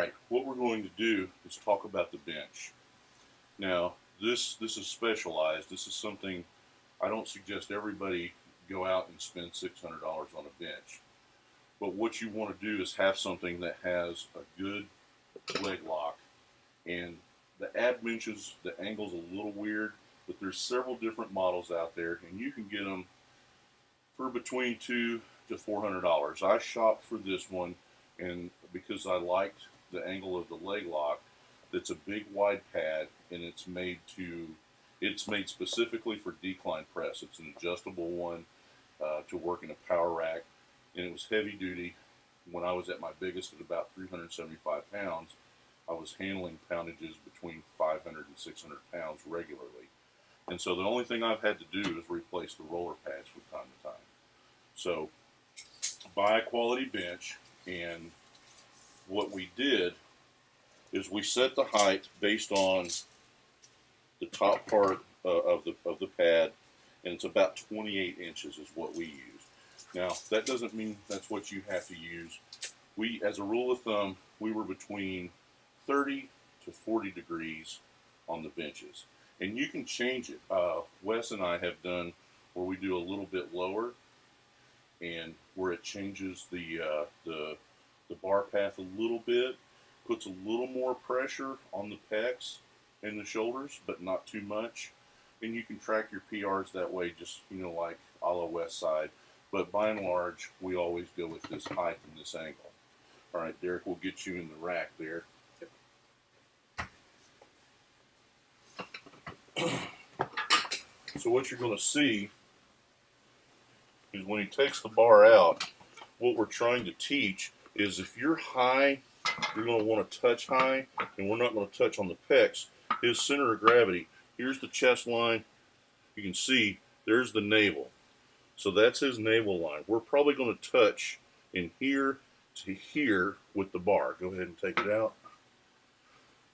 right, what we're going to do is talk about the bench. Now, this is specialized. This is something I don't suggest everybody go out and spend $600 on a bench. But what you want to do is have something that has a good leg lock. And the ab benches, the angle's a little weird, but there's several different models out there, and you can get them for between $200 to $400. I shopped for this one, and because I liked the angle of the leg lock, it's a big wide pad, and it's made specifically for decline press. It's an adjustable one to work in a power rack, and it was heavy duty. When I was at my biggest at about 375 pounds, I was handling poundages between 500 and 600 pounds regularly. And so the only thing I've had to do is replace the roller pads from time to time. So buy a quality bench, and what we did is we set the height based on the top part of the pad, and it's about 28 inches is what we use. Now, that doesn't mean that's what you have to use. We, as a rule of thumb, we were between 30 to 40 degrees on the benches. And you can change it. Wes and I have done where we do a little bit lower, and where it changes the bar path a little bit, puts a little more pressure on the pecs and the shoulders, but not too much. And you can track your PRs that way, just, like a la West Side. But by and large, we always go with this height and this angle. All right, Derek, we'll get you in the rack there. So what you're going to see is when he takes the bar out, what we're trying to teach is if you're high, you're going to want to touch high, and we're not going to touch on the pecs. His center of gravity, here's the chest line. You can see there's the navel. So that's his navel line. We're probably going to touch in here to here with the bar. Go ahead and take it out.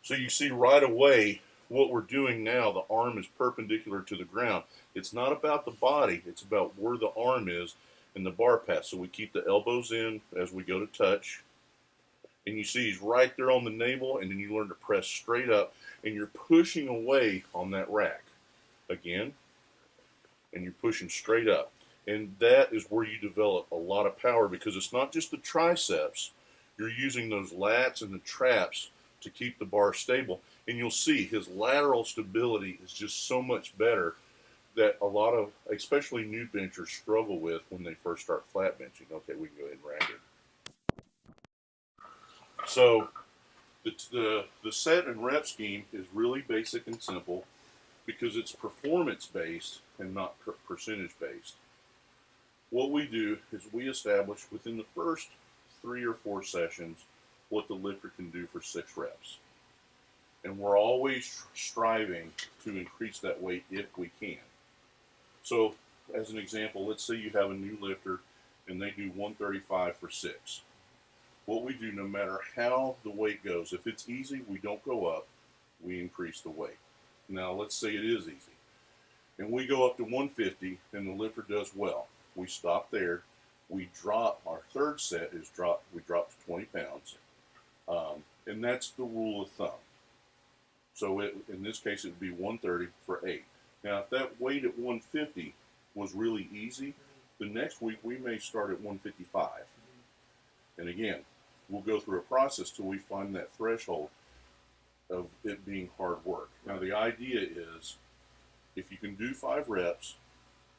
So you see right away what we're doing now, the arm is perpendicular to the ground. It's not about the body, it's about where the arm is and the bar path. So we keep the elbows in as we go to touch. And you see he's right there on the navel, and then you learn to press straight up, and you're pushing away on that rack. Again, and you're pushing straight up. And that is where you develop a lot of power, because it's not just the triceps. You're using those lats and the traps to keep the bar stable. And you'll see his lateral stability is just so much better that a lot of, especially new benchers, struggle with when they first start flat benching. Okay, we can go ahead and rack it. So the set and rep scheme is really basic and simple because it's performance based and not percentage based. What we do is we establish within the first 3 or 4 sessions what the lifter can do for 6 reps. And we're always striving to increase that weight if we can. So as an example, let's say you have a new lifter and they do 135 for 6. What we do, no matter how the weight goes, if it's easy, we don't go up, we increase the weight. Now let's say it is easy. And we go up to 150 and the lifter does well. We stop there. We drop, our third set is we drop to 20 pounds. And that's the rule of thumb. So in this case, it would be 130 for 8. Now, if that weight at 150 was really easy, the next week we may start at 155. And again, we'll go through a process till we find that threshold of it being hard work. Now, the idea is if you can do 5 reps,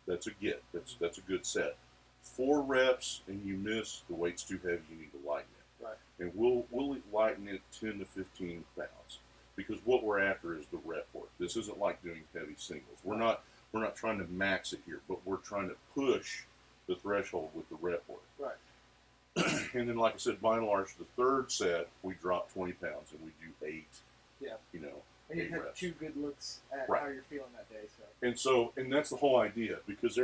that's a get. That's a good set. 4 reps and you miss, the weight's too heavy, you need to lighten it. Right. And we'll lighten it 10 to 15 pounds. Because what we're after is the rep work. This isn't like doing heavy singles. We're not trying to max it here, but we're trying to push the threshold with the rep work. Right. And then, like I said, by and large, the third set, we drop 20 pounds and we do 8. Yeah. And you've 8 had reps. 2 good looks at Right. how you're feeling that day. And that's the whole idea, because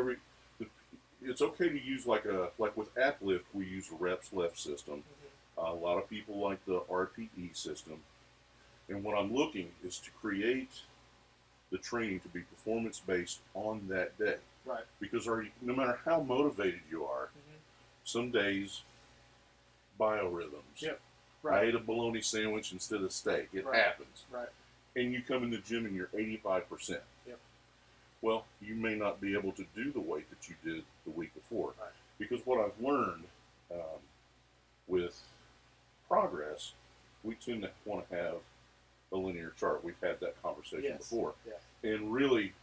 it's okay to use like with AppLift, we use a reps left system. Mm-hmm. A lot of people like the RPE system. And what I'm looking is to create the training to be performance based on that day. Right. Because no matter how motivated you are, some days biorhythms, Yep. I Right. ate a bologna sandwich instead of steak. It Right. happens. Right. And you come in the gym and you're 85%. Yep. Well, you may not be able to do the weight that you did the week before. Right. Because what I've learned with progress, we tend to want to have a linear chart. We've had that conversation Yes. before. Yes. And really,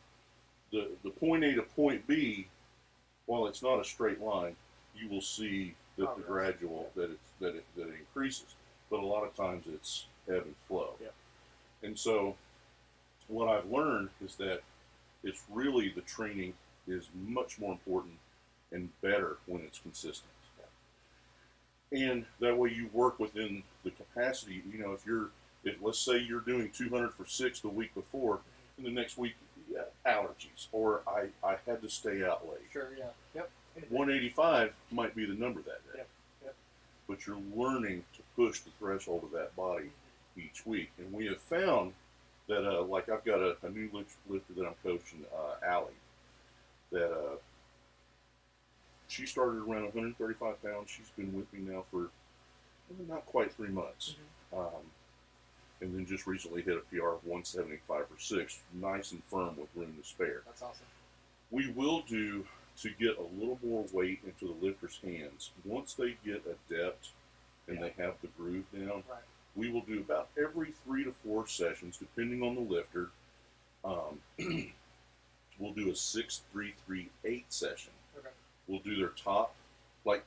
the point A to point B, while it's not a straight line, you will see that the Progress. gradual that it increases. But a lot of times it's ebb and flow. Yep. And so, what I've learned is that it's really the training is much more important and better when it's consistent. And that way you work within the capacity. You know, if let's say you're doing 200 for 6 the week before, and the next week allergies, or I had to stay out late. Sure. Yeah. Yep. Anything. 185 might be the number that day. Yep. Yep. But you're learning to push the threshold of that body each week. And we have found that, like I've got a new lifter that I'm coaching, Allie, that she started around 135 pounds. She's been with me now for not quite 3 months. And then just recently hit a PR of 175 for 6, nice and firm with room to spare. That's awesome. We will do, to get a little more weight into the lifter's hands, once they get adept and they have the groove down, Right. we will do about every 3 to 4 sessions, depending on the lifter. We'll do a 6-3-3-8 session. Okay. We'll do their top, like,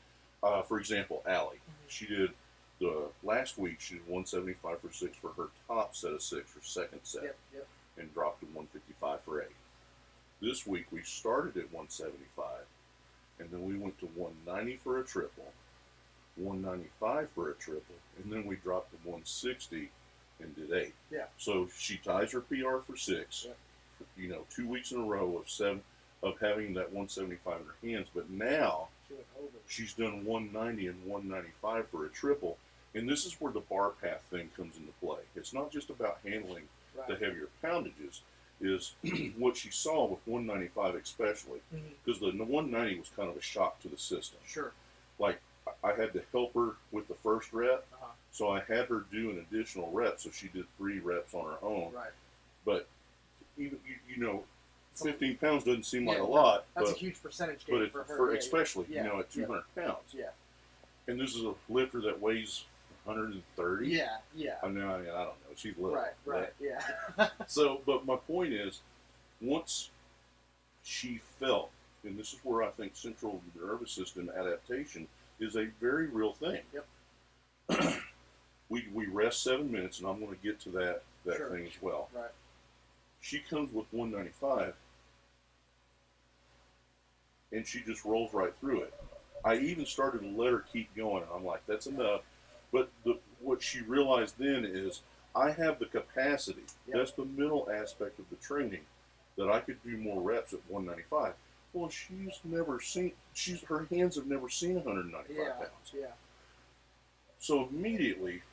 for example, Allie. She did last week, she did 175 for 6 for her top set of 6, her second set, Yep. Yep. and dropped to 155 for 8. This week we started at 175, and then we went to 190 for a triple, 195 for a triple, and then we dropped to 160 and did 8. Yeah. So she ties her PR for 6. Yep. 2 weeks in a row of having that 175 in her hands, but now She went over. she's done 190 and 195 for a triple, and this is where the bar path thing comes into play. It's not just about handling Right. the heavier poundages, is what she saw with 195 especially, because the 190 was kind of a shock to the system. Sure. Like, I had to help her with the first rep, Uh-huh. so I had her do an additional rep, so she did 3 reps on her own. Right. But even, 15 pounds doesn't seem like Yeah, a lot, That's but a huge percentage gain but for her. Yeah, especially yeah, at 200 pounds. Yeah. And this is a lifter that weighs 130. Yeah. Yeah. I mean, I don't know. She's little. Right. Right. Yeah. So, but my point is, once she felt, and this is where I think central nervous system adaptation is a very real thing. Yep. We rest 7 minutes, and I'm going to get to that Sure. thing as well. Right. She comes with 195, and she just rolls right through it. I even started to let her keep going, and I'm like, that's enough. But what she realized then is, I have the capacity. Yep. That's the mental aspect of the training, that I could do more reps at 195. Well, her hands have never seen 195 Yeah. pounds. Yeah. So immediately,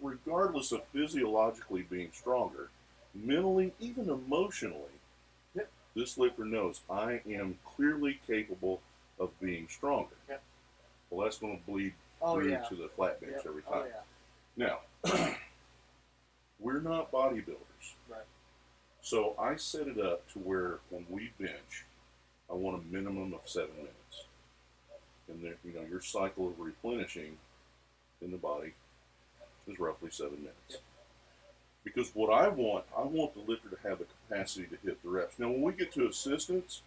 regardless of physiologically being stronger, mentally, even emotionally, Yep. this lifter knows I am clearly capable of being stronger. Yep. Well, that's going to bleed Oh through yeah. to the flat bench Yep. every Oh time. yeah. Now, we're not bodybuilders. Right. So I set it up to where when we bench, I want a minimum of 7 minutes. And then, your cycle of replenishing in the body is roughly 7 minutes. Yep. Because what I want the lifter to have the capacity to hit the reps. Now, when we get to assistance,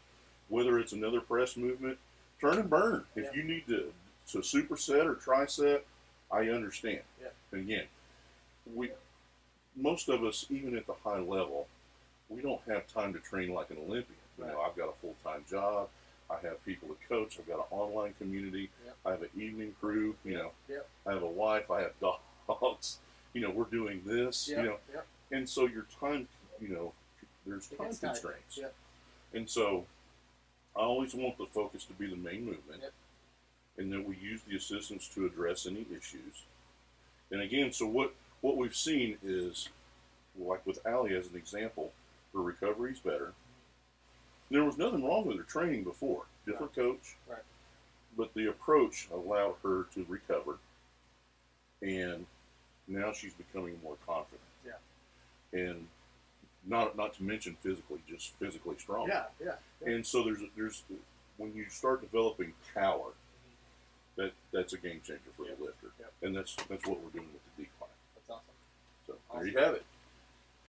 whether it's another press movement, turn and burn. If Yep. you need to superset or tricep, I understand. Yep. And again, most of us, even at the high level, we don't have time to train like an Olympian. Right. I've got a full-time job. I have people to coach. I've got an online community. Yep. I have an evening crew. Yep. I have a wife. I have dogs. We're doing this. Yep. Yep. And so your time, there's It time gets tight. constraints. Yep. And so I always want the focus to be the main movement. Yep. And then we use the assistance to address any issues. And again, so what we've seen is, like with Allie as an example, her recovery is better. There was nothing wrong with her training before. Different coach. Right. But the approach allowed her to recover. And Now she's becoming more confident. Yeah. And not to mention physically, just physically strong. Yeah. Yeah. Yeah. And so there's when you start developing power, that's a game changer for Yep. the lifter. Yep. And that's what we're doing with the decline. That's awesome. So there Awesome. you have it.